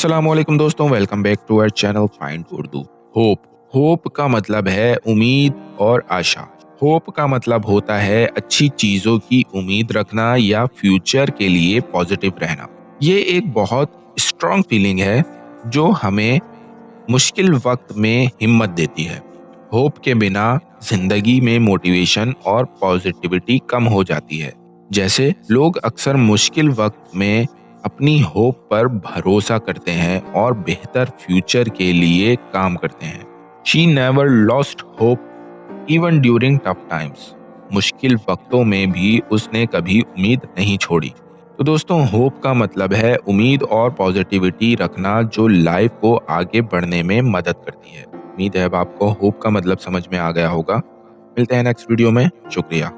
अस्सलामुअलैकुम दोस्तों, welcome back to our channel find Urdu. Hope hope का मतलब है उम्मीद और आशा। होप का मतलब होता है अच्छी चीजों की उम्मीद रखना या फ्यूचर के लिए पॉजिटिव रहना। ये एक बहुत स्ट्रॉन्ग फीलिंग है जो हमें मुश्किल वक्त में हिम्मत देती है। होप के बिना जिंदगी में मोटिवेशन और पॉजिटिविटी कम हो जाती है। जैसे लोग अक्सर मुश्किल वक्त में अपनी होप पर भरोसा करते हैं और बेहतर फ्यूचर के लिए काम करते हैं। She never lost hope even during tough times. मुश्किल वक्तों में भी उसने कभी उम्मीद नहीं छोड़ी। तो दोस्तों, होप का मतलब है उम्मीद और पॉजिटिविटी रखना जो लाइफ को आगे बढ़ने में मदद करती है। उम्मीद है अब आपको होप का मतलब समझ में आ गया होगा। मिलते हैं नेक्स्ट वीडियो में। शुक्रिया।